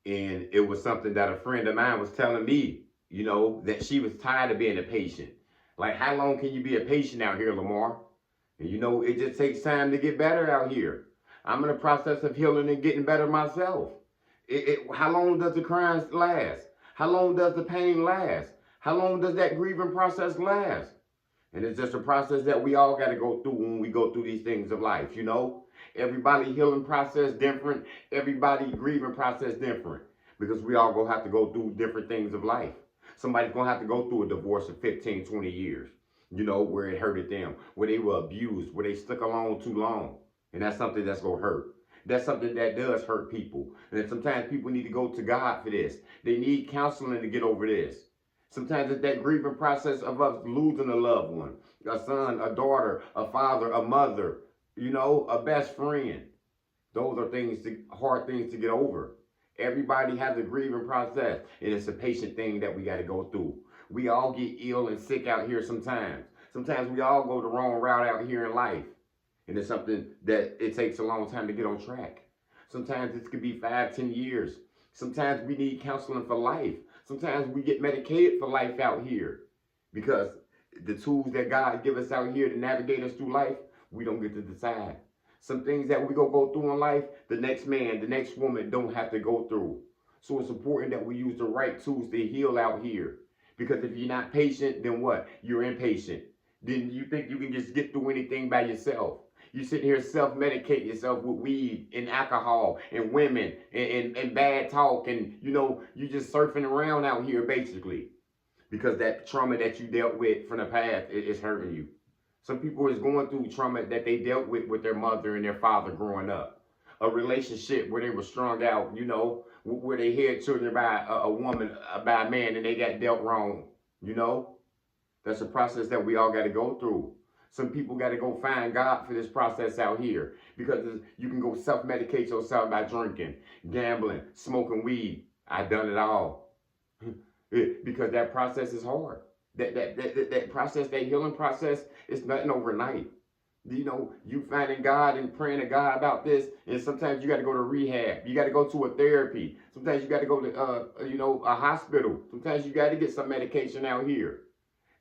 And it was something that a friend of mine was telling me, that she was tired of being a patient. Like, how long can you be a patient out here, Lamar? And it just takes time to get better out here. I'm in the process of healing and getting better myself. How long does the crying last? How long does the pain last? How long does that grieving process last? And it's just a process that we all got to go through when we go through these things of life. Everybody healing process different. Everybody grieving process different. Because we all gonna have to go through different things of life. Somebody's gonna have to go through a divorce of 15, 20 years, where it hurted them, where they were abused, where they stuck alone too long. And that's something that's gonna hurt. That's something that does hurt people. And sometimes people need to go to God for this. They need counseling to get over this. Sometimes it's that grieving process of us losing a loved one, a son, a daughter, a father, a mother, a best friend. Those are hard things to get over. Everybody has a grieving process, and it's a patient thing that we got to go through. We all get ill and sick out here sometimes. Sometimes we all go the wrong route out here in life, and it's something that it takes a long time to get on track. Sometimes it could be 5, 10 years. Sometimes we need counseling for life. Sometimes we get medicated for life out here because the tools that God give us out here to navigate us through life, we don't get to decide. Some things that we gonna go through in life, the next man, the next woman don't have to go through. So it's important that we use the right tools to heal out here. Because if you're not patient, then what? You're impatient. Then you think you can just get through anything by yourself. You sit here self-medicate yourself with weed and alcohol and women and bad talk, and you just surfing around out here basically because that trauma that you dealt with from the past is hurting you. Some people is going through trauma that they dealt with their mother and their father growing up. A relationship where they were strung out, where they had children by a woman, by a man, and they got dealt wrong. You know, that's a process that we all got to go through. Some people got to go find God for this process out here because you can go self-medicate yourself by drinking, gambling, smoking weed. I done it all because that process is hard. That process, that healing process, is nothing overnight. You finding God and praying to God about this, and sometimes you got to go to rehab. You got to go to a therapy. Sometimes you got to go to a hospital. Sometimes you got to get some medication out here.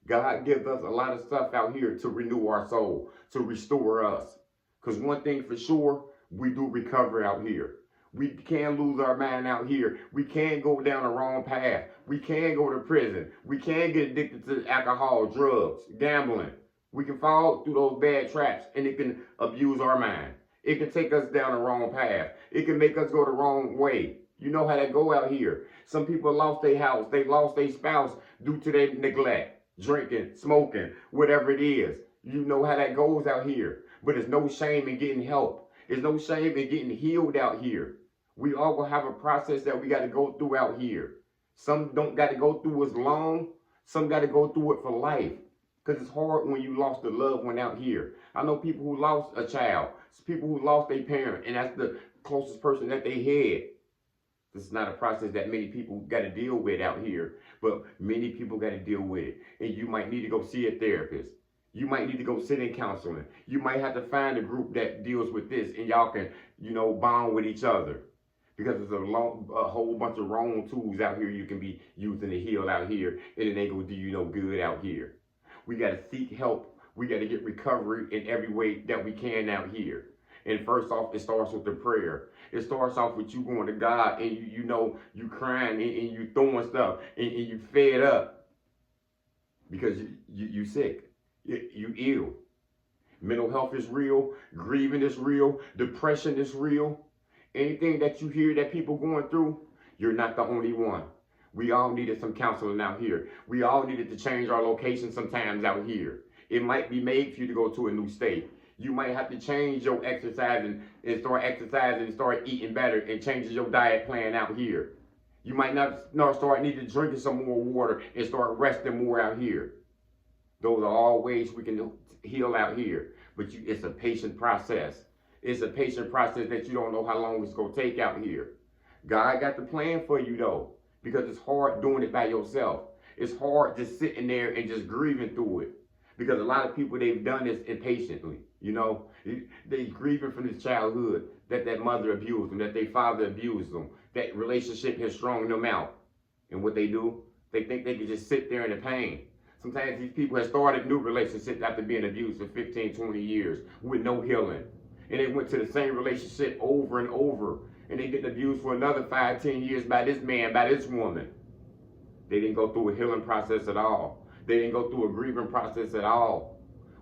God gives us a lot of stuff out here to renew our soul, to restore us. Because one thing for sure, we do recover out here. We can lose our mind out here. We can go down the wrong path. We can go to prison. We can get addicted to alcohol, drugs, gambling. We can fall through those bad traps, and it can abuse our mind. It can take us down the wrong path. It can make us go the wrong way. You know how that go out here. Some people lost their house. They lost their spouse due to their neglect, drinking, smoking, whatever it is. You know how that goes out here. But there's no shame in getting help. There's no shame in getting healed out here. We all gonna have a process that we got to go through out here. Some don't got to go through as long. Some got to go through it for life. Because it's hard when you lost a loved one out here. I know people who lost a child. It's people who lost a parent, and that's the closest person that they had. This is not a process that many people got to deal with out here, but many people got to deal with it. And you might need to go see a therapist. You might need to go sit in counseling. You might have to find a group that deals with this, and y'all can, bond with each other. Because there's a whole bunch of wrong tools out here you can be using to heal out here, and it ain't gonna do you no good out here. We got to seek help. We got to get recovery in every way that we can out here. And first off, it starts with the prayer. It starts off with you going to God and you crying and you throwing stuff and you fed up because you sick. You ill. Mental health is real. Grieving is real. Depression is real. Anything that you hear that people going through, you're not the only one. We all needed some counseling out here. We all needed to change our location sometimes out here. It might be made for you to go to a new state. You might have to change your exercise and start exercising and start eating better and change your diet plan out here. You might not start needing to drinking some more water and start resting more out here. Those are all ways we can heal out here. But it's a patient process. It's a patient process that you don't know how long it's going to take out here. God got the plan for you though. Because it's hard doing it by yourself. It's hard just sitting there and just grieving through it. Because a lot of people, they've done this impatiently. You know, they grieving from this childhood that that mother abused them, that their father abused them, that relationship has strung them out. And what they do, they think they can just sit there in the pain. Sometimes these people have started new relationships after being abused for 15, 20 years with no healing. And they went to the same relationship over and over. And they get abused for another 5, 10 years by this man, by this woman. They didn't go through a healing process at all. They didn't go through a grieving process at all.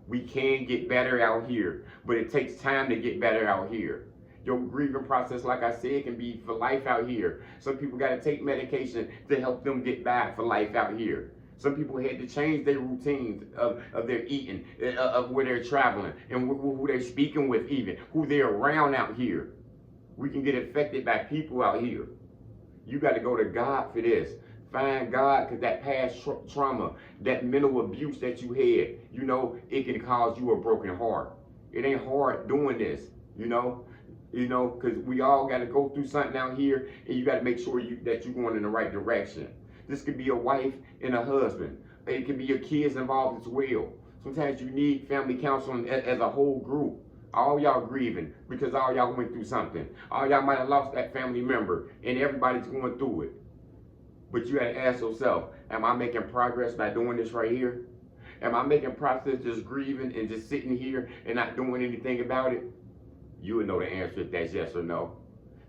We can get better out here, but it takes time to get better out here. Your grieving process, like I said, can be for life out here. Some people got to take medication to help them get by for life out here. Some people had to change their routines of their eating, of where they're traveling, and who they're speaking with even, who they're around out here. We can get affected by people out here. You got to go to God for this. Find God, because that past trauma, that mental abuse that you had, you know, it can cause you a broken heart. It ain't hard doing this, you know, because we all got to go through something out here, and you got to make sure that you're going in the right direction. This could be a wife and a husband. It could be your kids involved as well. Sometimes you need family counseling as a whole group. All y'all grieving because all y'all went through something. All y'all might have lost that family member, and everybody's going through it. But you gotta ask yourself, am I making progress by doing this right here? Am I making progress just grieving and just sitting here and not doing anything about it? You would know the answer if that's yes or no.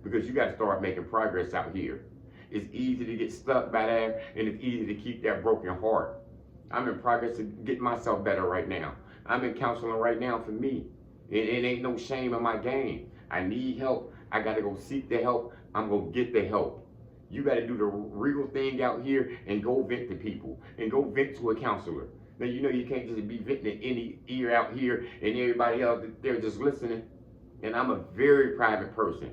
Because you gotta start making progress out here. It's easy to get stuck by that, and it's easy to keep that broken heart. I'm in progress to get myself better right now. I'm in counseling right now for me. It ain't no shame in my game. I need help. I gotta go seek the help. I'm gonna get the help. You got to do the real thing out here and go vent to people and go vent to a counselor. Now, you know, you can't just be venting in any ear out here and everybody else, they're just listening. And I'm a very private person.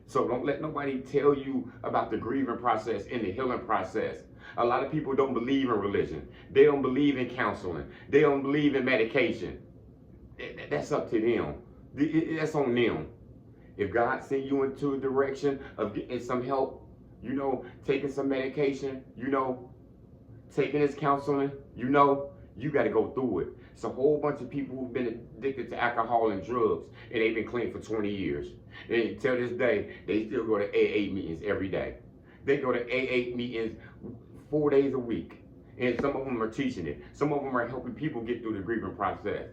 So don't let nobody tell you about the grieving process and the healing process. A lot of people don't believe in religion. They don't believe in counseling. They don't believe in medication. That's up to them. That's on them. If God sent you into a direction of getting some help, you know, taking some medication, you know, taking this counseling, you know, you got to go through it. It's a whole bunch of people who've been addicted to alcohol and drugs, and they've been clean for 20 years. And until this day, they still go to AA meetings every day. They go to AA meetings 4 days a week. And some of them are teaching it. Some of them are helping people get through the grieving process.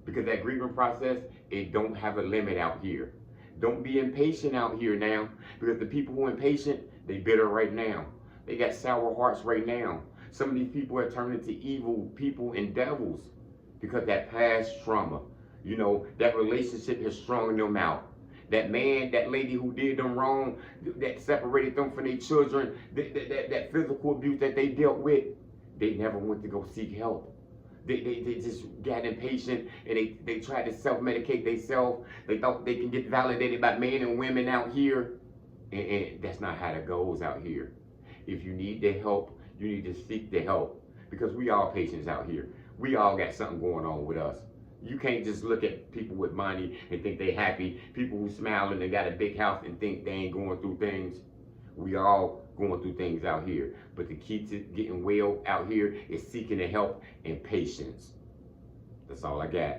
Because that grieving process, it don't have a limit out here. Don't be impatient out here now, because the people who are impatient, they bitter right now. They got sour hearts right now. Some of these people have turned into evil people and devils because that past trauma, you know, that relationship has strung them out. That man, that lady who did them wrong, that separated them from their children, that physical abuse that they dealt with, they never went to go seek help. They just got impatient, and they tried to self-medicate themselves. They thought they can get validated by men and women out here. And that's not how it goes out here. If you need the help, you need to seek the help. Because we all patients out here. We all got something going on with us. You can't just look at people with money and think they happy. People who smile and they got a big house and think they ain't going through things. We all going through things out here. But the key to getting well out here is seeking the help and patience. That's all I got.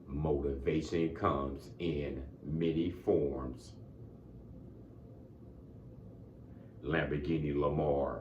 Motivation comes in many forms. Lamborghini Lamar.